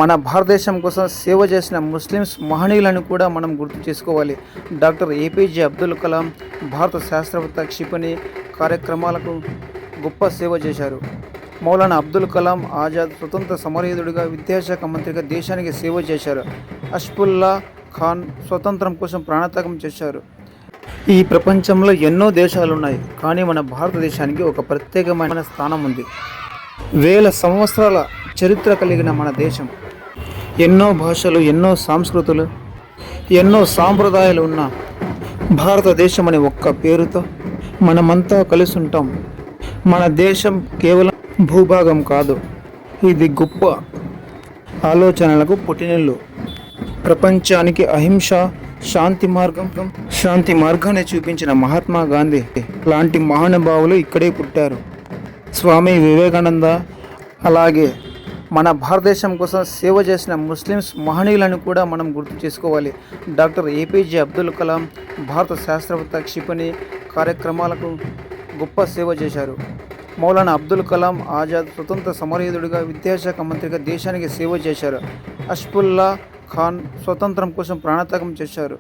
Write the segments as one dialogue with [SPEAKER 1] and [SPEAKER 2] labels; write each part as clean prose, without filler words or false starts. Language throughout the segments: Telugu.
[SPEAKER 1] మన భారతదేశం కోసం సేవ చేసిన ముస్లిమ్స్ మహనీయులను కూడా మనం గుర్తు చేసుకోవాలి. డాక్టర్ ఏపీజే అబ్దుల్ కలాం భారత శాస్త్రవేత్త క్షిపణి కార్యక్రమాలకు గొప్ప సేవ చేశారు. మౌలానా అబ్దుల్ కలాం ఆజాద్ స్వతంత్ర సమరయోధుడిగా, విద్యాశాఖ మంత్రిగా దేశానికి సేవ చేశారు. అష్ఫాకుల్లా ఖాన్ స్వతంత్రం కోసం ప్రాణత్యాగం చేశారు. ఈ ప్రపంచంలో ఎన్నో దేశాలు ఉన్నాయి, కానీ మన భారతదేశానికి ఒక ప్రత్యేకమైన స్థానం ఉంది. వేల సంవత్సరాల చరిత్ర కలిగిన మన దేశం, ఎన్నో భాషలు, ఎన్నో సంస్కృతులు, ఎన్నో సాంప్రదాయాలు ఉన్న భారతదేశం అనే ఒక్క పేరుతో మనమంతా కలిసి ఉంటాం. మన దేశం కేవలం భూభాగం కాదు, ఇది గొప్ప ఆలోచనలకు పుట్టినిల్లు. ప్రపంచానికి అహింస, శాంతి మార్గాన్ని చూపించిన మహాత్మా గాంధీ లాంటి మహానుభావులు ఇక్కడే పుట్టారు. స్వామి వివేకానంద, అలాగే మన భారతదేశం కోసం సేవ చేసిన ముస్లిమ్స్ మహనీయులను కూడా మనం గుర్తు చేసుకోవాలి. డాక్టర్ ఏపీజే అబ్దుల్ కలాం భారత శాస్త్రవేత్త క్షిపణి కార్యక్రమాలకు గొప్ప సేవ చేశారు. మౌలానా అబ్దుల్ కలాం ఆజాద్ స్వతంత్ర సమరయోధుడిగా, విద్యాశాఖ మంత్రిగా దేశానికి సేవ చేశారు. అష్ఫాకుల్లా ఖాన్ స్వతంత్రం కోసం ప్రాణత్యాగం చేశారు.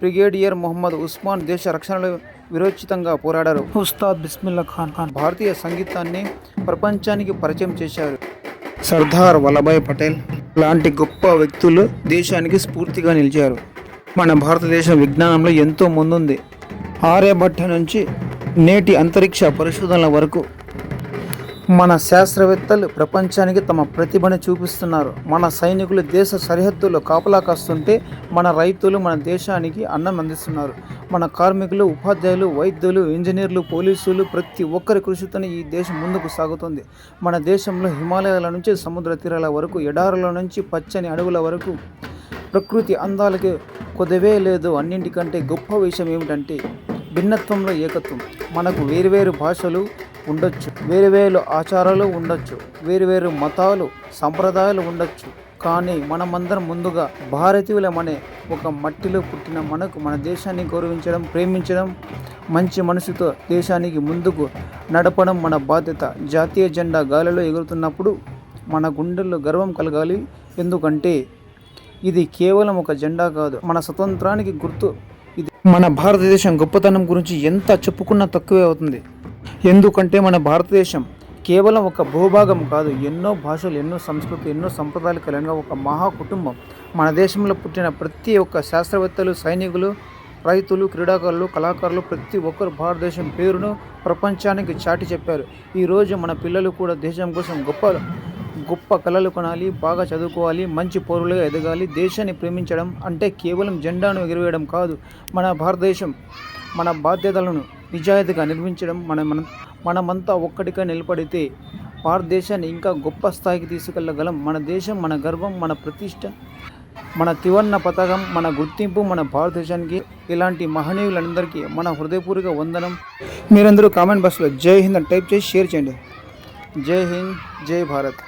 [SPEAKER 1] బ్రిగేడియర్ మొహమ్మద్ ఉస్మాన్ దేశ రక్షణలో విరోచితంగా పోరాడారు. ఉస్తాద్ బిస్మిల్లా ఖాన్ భారతీయ సంగీతాన్ని ప్రపంచానికి పరిచయం చేశారు. సర్దార్ వల్లభాయ్ పటేల్ లాంటి గొప్ప వ్యక్తులు దేశానికి స్ఫూర్తిగా నిలిచారు. మన భారతదేశం విజ్ఞానంలో ఎంతో ముందుంది. ఆర్యభట్ట నుంచి నేటి అంతరిక్ష పరిశోధనల వరకు మన శాస్త్రవేత్తలు ప్రపంచానికి తమ ప్రతిభను చూపిస్తున్నారు. మన సైనికులు దేశ సరిహద్దుల్లో కాపలా కాస్తుంటే, మన రైతులు మన దేశానికి అన్నం అందిస్తున్నారు. మన కార్మికులు, ఉపాధ్యాయులు, వైద్యులు, ఇంజనీర్లు, పోలీసులు, ప్రతి ఒక్కరి కృషితోనే ఈ దేశం ముందుకు సాగుతుంది. మన దేశంలో హిమాలయాల నుంచి సముద్ర తీరాల వరకు, ఎడారుల నుంచి పచ్చని అడవుల వరకు ప్రకృతి అందాలకి కొదవే లేదు. అన్నింటికంటే గొప్ప విషయం ఏమిటంటే భిన్నత్వంలో ఏకత్వం. మనకు వేరువేరు భాషలు ఉండొచ్చు, వేరువేరు ఆచారాలు ఉండొచ్చు, వేరువేరు మతాలు, సంప్రదాయాలు ఉండొచ్చు, కానీ మనమందరం ముందుగా భారతీయులమనే ఒక మట్టిలో పుట్టిన మనకు మన దేశాన్ని గౌరవించడం, ప్రేమించడం, మంచి మనసుతో దేశానికి ముందుకు నడపడం మన బాధ్యత. జాతీయ జెండా గాలిలో ఎగురుతున్నప్పుడు మన గుండెల్లో గర్వం కలగాలి. ఎందుకంటే ఇది కేవలం ఒక జెండా కాదు, మన స్వతంత్రానికి గుర్తు. ఇది మన భారతదేశం గొప్పతనం గురించి ఎంత చెప్పుకున్నా తక్కువే అవుతుంది. ఎందుకంటే మన భారతదేశం కేవలం ఒక భూభాగం కాదు, ఎన్నో భాషలు, ఎన్నో సంస్కృతి, ఎన్నో సంప్రదాయాలు కలిగిన ఒక మహా కుటుంబం. మన దేశంలో పుట్టిన ప్రతి ఒక్క శాస్త్రవేత్తలు, సైనికులు, రైతులు, క్రీడాకారులు, కళాకారులు, ప్రతి ఒక్కరు భారతదేశం పేరును ప్రపంచానికి చాటి చెప్పారు. ఈరోజు మన పిల్లలు కూడా దేశం కోసం గొప్ప కళలు కొనాలి, బాగా చదువుకోవాలి, మంచి పౌరులుగా ఎదగాలి. దేశాన్ని ప్రేమించడం అంటే కేవలం జెండాను ఎగురవేయడం కాదు. మన భారతదేశం మన బాధ్యతలను నిజాయితీగా నిర్వహించడం. మనమంతా ఒక్కటిగా నిలబడితే భారతదేశాన్ని ఇంకా గొప్ప స్థాయికి తీసుకెళ్ళగలం. మన దేశం, మన గర్వం, మన ప్రతిష్ట, మన త్రివర్ణ పతాకం, మన గుర్తింపు మన భారతదేశానికి. ఇలాంటి మహనీయులందరికీ మన హృదయపూర్వక వందనం. మీరందరూ కామెంట్ బాక్స్లో జై హింద్ అని టైప్ చేసి షేర్ చేయండి. జై హింద్, జై భారత్.